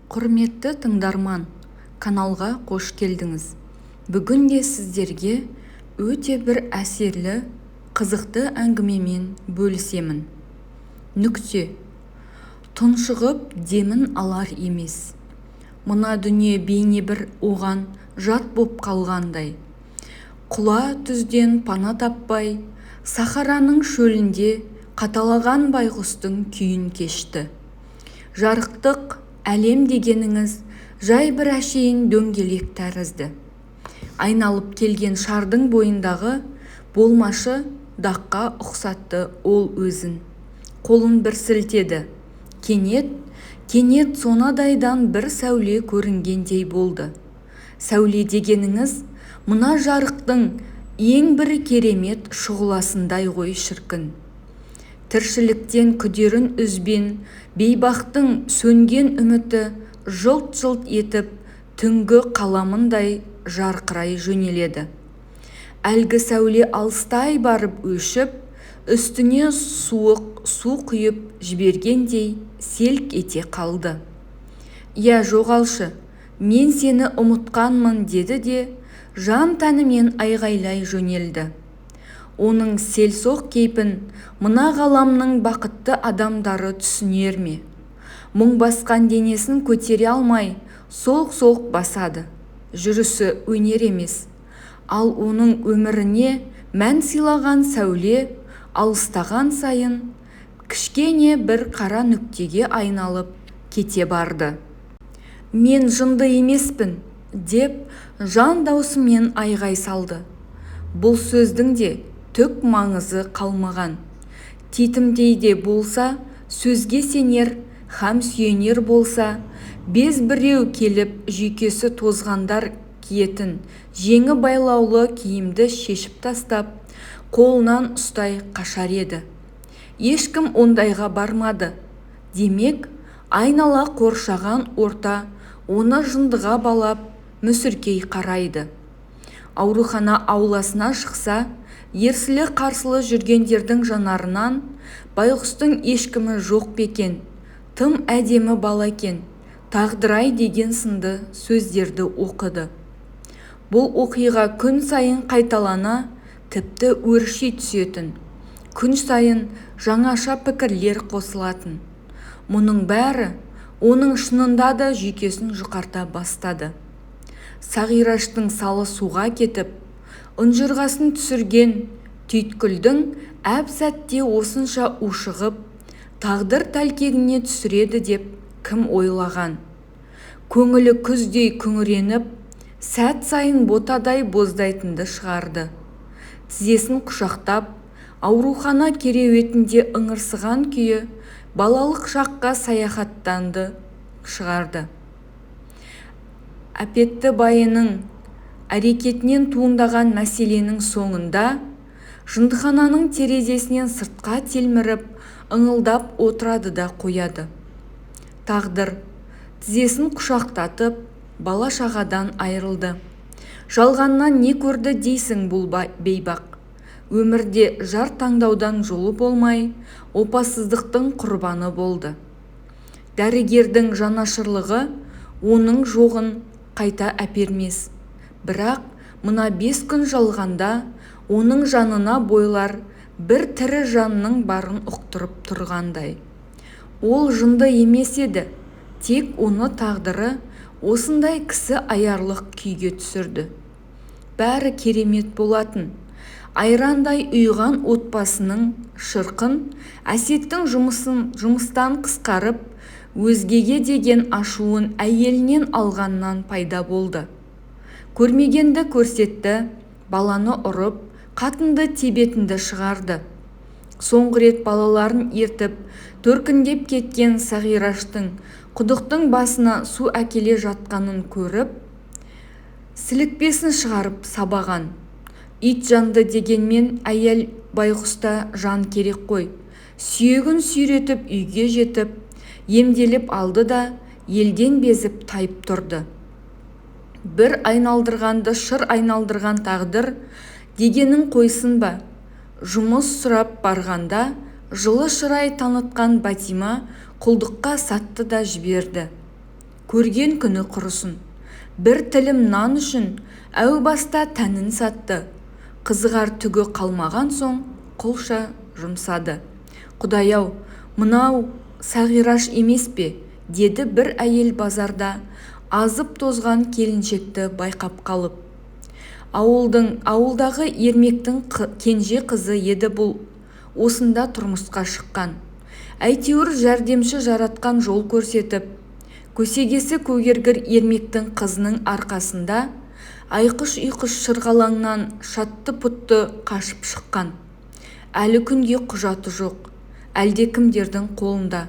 Құрметті тыңдарман, каналға қош келдіңіз. Бүгін де сіздерге өте бір әсерлі, қызықты әңгімемен бөлісемін. Нүкте. Тұншығып демін алар емес. Мына дүние бейне бір оған жат боп қалғандай. Құла түзден пана таппай, Сахараның шөлінде қаталаған байғұстың күйін кешті. Жарықтық әлем дегеніңіз жай бір әшейін дөңгелек тәрізді. Айналып келген шардың бойындағы болмашы даққа ұқсатты ол өзін. Қолын бір сілтеді. Кенет сонадайдан бір сәуле көрінгендей болды. Сәуле дегеніңіз мына жарықтың ең бір керемет шұғыласындай ғой шіркін. Тіршіліктен күдерін үзбен бейбақтың сөнген үміті жылт-жылт етіп түнгі қаламындай жарқырай жөнеледі. Әлгі сәуле алыстай барып өшіп, үстіне суық су құйып жібергендей селк ете қалды. «Я, жоғалшы, мен сені ұмытқанмын» деді де жан-тәнімен айғайлай жөнелді. Оның селсоқ кейпін мына ғаламның бақытты адамдары түсінер ме? Мұң басқан денесін көтере алмай солқ-солқ басады. Жүрісі өнер емес. Ал оның өміріне мән сыйлаған сәуле алыстаған сайын кішкене бір қара нүктеге айналып кете барды. «Мен жынды емеспін» деп жан даусымен айғай салды. Бұл сөздің де түк маңызы қалмаған. Титімдей де болса, сөзге сенер, һәм сүйенер болса, без біреу келіп жүйкесі тозғандар киетін жеңі байлаулы киімді шешіп тастап, қолынан ұстай қашар еді. Ешкім ондайға бармады. Демек, айнала қоршаған орта оны жындыға балап, мүсіркей қарайды. Аурухана ауласына шықса, ерсілі-қарсылы жүргендердің жанарынан байғұстың ешкімі жоқ бекен, тым әдемі бала екен, тағдырай деген сынды сөздерді оқыды. Бұл оқиға күн сайын қайталана, тіпті өрши түсетін. Күн сайын жаңаша пікірлер қосылатын. Мұның бәрі оның шынында да жүйкесін жұқарта бастады. Сағираштың салы суға кетіп, ұнжырғасын түсірген түйткілдің әп-сәтте осынша ушығып, тағдыр тәлкегіне түсіреді деп кім ойлаған? Көңілі күздей күңіреніп, сәт сайын ботадай боздайтынды шығарды. Тізесін құшақтап, аурухана кереуетінде ыңырсыған күйі балалық шаққа саяхаттанды шығарды. Әпетті байының әрекетінен туындаған мәселенің соңында жындыхананың терезесінен сыртқа телміріп ыңылдап отырады да қояды. Тағдыр тізесін құшақтатып бала шағадан айырылды. Жалғаннан не көрді дейсің бұл бейбақ? Өмірде жар таңдаудан жолы болмай, опасыздықтың құрбаны болды. Дәрігердің жанашырлығы оның жоғын қайта әпермес. Бірақ мына 5 күн жалғанда оның жанына бойлар бір тірі жанның барын ұқтырып тұрғандай. Ол жынды емес еді, тек оны тағдыры осындай кісі аярлық күйге түсірді. Бәрі керемет болатын. Айрандай ұйған отбасының шырқын, әсеттің жұмыстан қысқарып, өзгеге деген ашуын әйелінен алғаннан пайда болды. Көрмегенді көрсетті, баланы ұрып, қатынды тебетінді шығарды. Соңғы рет балаларын ертіп, төркіндеп кеткен Сағираштың құдықтың басына су әкеле жатқанын көріп, сілікпесін шығарып сабаған. Ит жанды дегенмен әйел байғұста жан керек қой. Сүйегін сүйретіп үйге жетіп, емделіп алды да елден безіп тайып тұрды. Бір айналдырғанды шыр айналдырған тағдыр дегенің қойсын ба? Жұмыс сұрап барғанда жылы шырай танытқан Батима құлдыққа сатты да жіберді. көрген күні құрысын. Бір тілім нан үшін әу баста тәнін сатты. Қызығар түгі қалмаған соң құлша жұмсады. Құдай-ау, мынау Сағираш емес пе? Деді бір әйел базарда азып тозған келіншекті байқап қалып. Ауылдағы ермектің кенже қызы еді бұл. Осында тұрмысқа шыққан. Әйтеуір жәрдемші жаратқан жол көрсетіп, көсегесі көгергір ермектің қызының арқасында айқыш-ұйқыш шырғалаңнан шатты-пұтты қашып шыққан. Әлі күнге құжаты жоқ, әлдекімдердің қолында.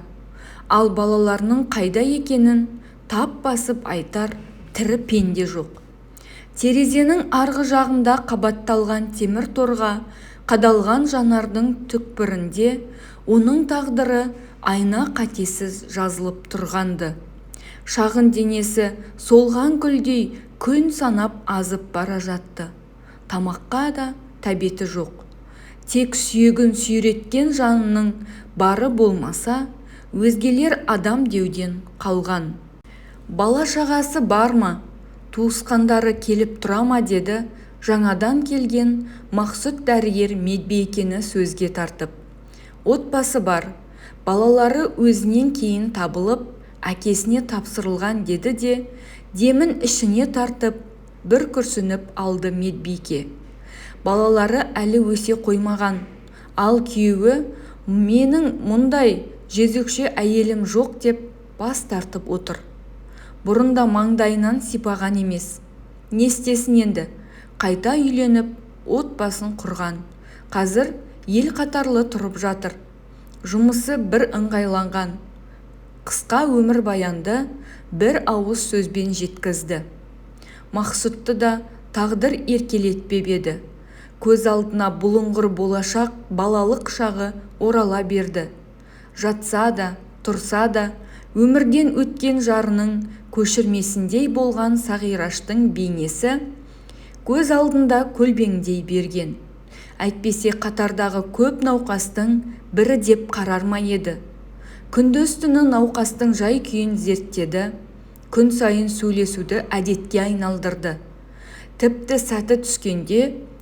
Ал балаларының қайда екенін тап басып айтар тірі пенде жоқ. Терезенің арғы жағында қабатталған темір торға қадалған жанардың түкпірінде оның тағдыры айна қатесіз жазылып тұрғанды. Шағын денесі солған күлдей күн санап азып бара жатты. Тамаққа да тәбеті жоқ. Тек сүйегін сүйреткен жанының бары болмаса, өзгелер адам деуден қалған. Бала шағасы бар ма? Туысқандары келіп тұра ма? Деді жаңадан келген Мақсұт дәрігер медбикені сөзге тартып. Отбасы бар, балалары өзінен кейін табылып, әкесіне тапсырылған деді де, демін ішіне тартып, бір күрсініп алды медбике. Балалары әлі өсе қоймаған, ал күйеуі менің мұндай жезөкше әйелім жоқ деп бас тартып отыр. Бұрында маңдайынан сипаған емес. Не істесін енді? Қайта үйленіп, отбасын құрған. Қазір ел қатарлы тұрып жатыр. Жұмысы бір ыңғайланған. Қысқа өмір баянды бір ауыз сөзбен жеткізді. Мақсұтты да тағдыр еркелетпеп еді. Көз алдына бұлыңғыр болашақ балалық шағы орала берді. Жатса да, тұрса да, өмірден өткен жарының көшірмесіндей болған Сағираштың бейнесі көз алдында көлбеңдей берген. Әйтпесе қатардағы көп науқастың бірі деп қарар ма еді. Күндіз-түні науқастың жай күйін зерттеді, күн сайын сөйлесуді әдетке айналдырды. Тіпті сәті түскенде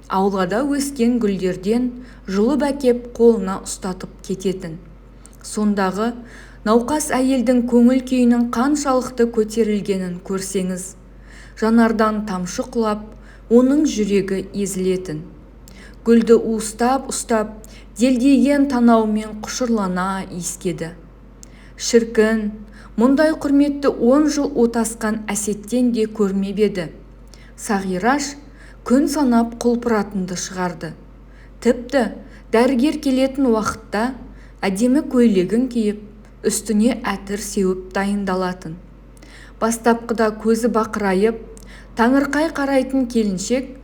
аулада өскен гүлдерден жұлып әкеп қолына ұстатып кететін. Сондағы науқас әйелдің көңіл күйінің қаншалықты көтерілгенін көрсеңіз, жанардан тамшы құлап, оның жүрегі езілетін. Гүлді ұстап, делдеген танаумен құшырлана иіскеді. Шіркін, мұндай құрметті 10 жыл отасқан әсеттен де көрмеп еді. Сағираш күн санап құлпыратынды шығарды. Тіпті дәрігер келетін уақытта әдемі көйлегін киіп, үстіне әтір сеуіп дайындалатын. Бастапқыда көзі бақырайып, таңырқай қарайтын келіншек,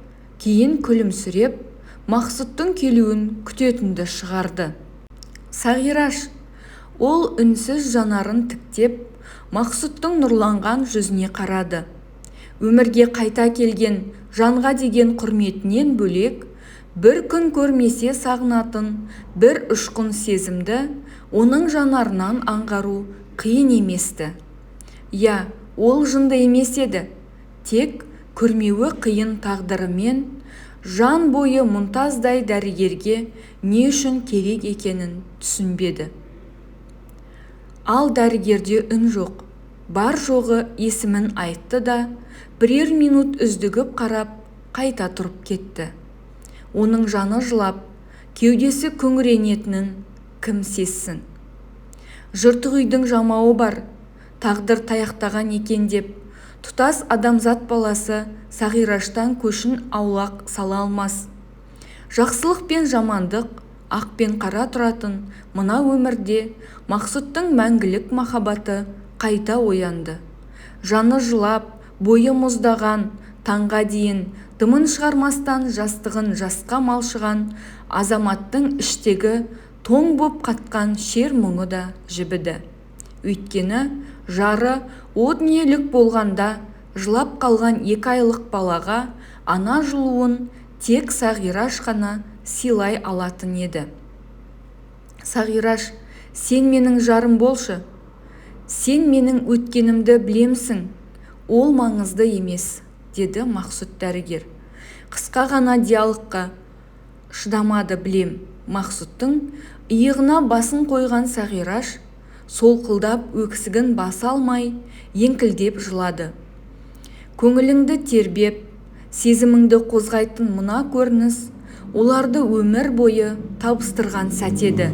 кейін күлімсіреп, Мақсұттың келуін күтетінді шығарды. Сағираш, ол үнсіз жанарын тіктеп, Мақсұттың нұрланған жүзіне қарады. Өмірге қайта келген жанға деген құрметінен бөлек, бір күн көрмесе сағынатын бір ұшқын сезімді оның жанарынан аңғару қиын еместі. Я, ол жынды емес еді, тек көрмеуі қиын тағдырымен жан бойы мұнтаздай дәрігерге не үшін керек екенін түсінбеді. Ал дәрігерде үн жоқ, бар жоғы есімін айтты да, бірер минут үздігіп қарап, қайта тұрып кетті. Оның жаны жылап, кеудесі күңіренетінін кім сезсін? Жыртық үйдің жамауы бар, тағдыр таяқтаған екен деп, тұтас адамзат баласы Сағираштан көшін аулақ сала алмас. Жақсылық пен жамандық, ақ пен қара тұратын мына өмірде Мақсұттың мәңгілік махаббаты қайта оянды. Жаны жылап, бойы мұздаған, таңға дейін дымын шығармастан жастығын жасқа малшыған азаматтың іштегі тоң боп қатқан шер мұңы да жібіді. Өйткені жары о дүниелік болғанда жылап қалған 2 айлық балаға ана жылуын тек Сағираш қана сыйлай алатын еді. Сағираш, сен менің жарым болшы. Сен менің өткенімді білемсің, ол маңызды емес, деді Мақсұт дәрігер. Қысқа ғана диалогқа шыдамады. Білем. Мақсұттың иығына басын қойған Сағираш солқылдап өксігін баса алмай еңкілдеп жылады. Көңіліңді тербеп, сезіміңді қозғайтын мына көрініс оларды өмір бойы табыстырған сәт еді.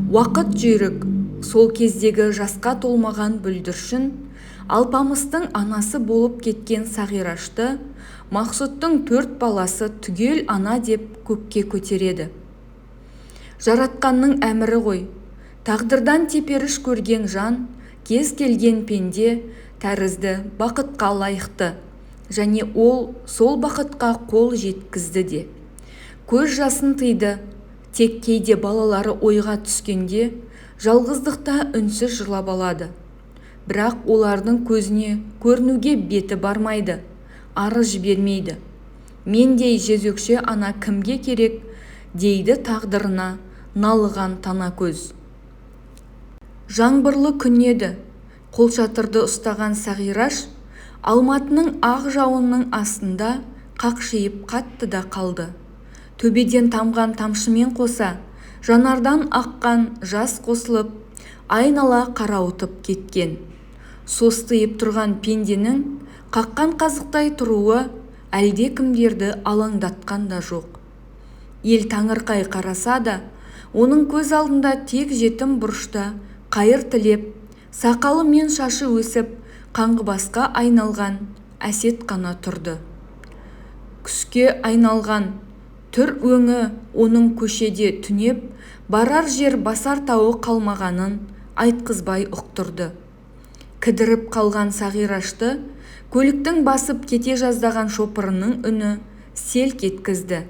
Уақыт жүйрік. Сол кездегі жасқа толмаған бүлдіршін Алпамыстың анасы болып кеткен Сағирашты Мақсұттың 4 баласы түгел ана деп көкке көтереді. Жаратқанның әмірі ғой. Тағдырдан теперіш көрген жан, кез келген пенде тәрізді бақытқа лайықты, және ол сол бақытқа қол жеткізді де. Көз жасын тыйды, тек кейде балалары ойға түскенде жалғыздықта үнсіз жылап алады. Бірақ олардың көзіне көрінуге беті бармайды, арыз жібермейді. Мендей жезөкше ана кімге керек, дейді тағдырына налыған тана көз. Жаңбырлы күн еді. Қолшатырды ұстаған Сағираш Алматының ақ жауынның астында қақшиып қатты да қалды. Төбеден тамған тамшымен қоса жанардан аққан жас қосылып, айнала қарауытып кеткен. Состиып тұрған пенденің қаққан қазықтай тұруы әлде кімдерді алаңдатқан да жоқ. Ел таңырқай қараса да, оның көз алдында тек жетім бұрышта қайыр тілеп, сақалы мен шашы өсіп, қаңғыбасқа айналған әсет қана тұрды. Күске айналған түр өңі оның көшеде түнеп, барар жер басар тауы қалмағанын айтқызбай ұқтырды. Кідіріп қалған Сағирашты көліктің басып кете жаздаған шопырының үні селк еткізді.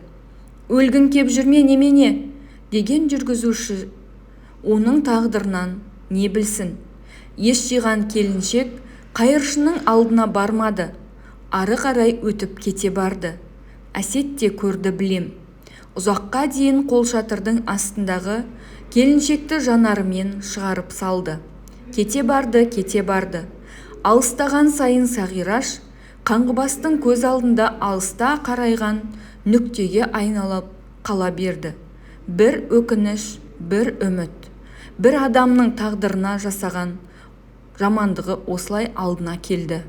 «Өлгін кеп жүрме немене?» деген жүргізуші оның тағдырынан не білсін. Ес жиған келіншек қайыршының алдына бармады, ары қарай өтіп кете барды. Әсет те көрді. Білем. Ұзаққа дейін қолшатырдың астындағы келіншекті жанарымен шығарып салды. Кете барды. Алыстаған сайын Сағираш қаңғыбастың көз алдында алыста қарайған нүктеге айналып қала берді. Бір өкініш, бір үміт, бір адамның тағдырына жасаған жамандығы осылай алдына келді.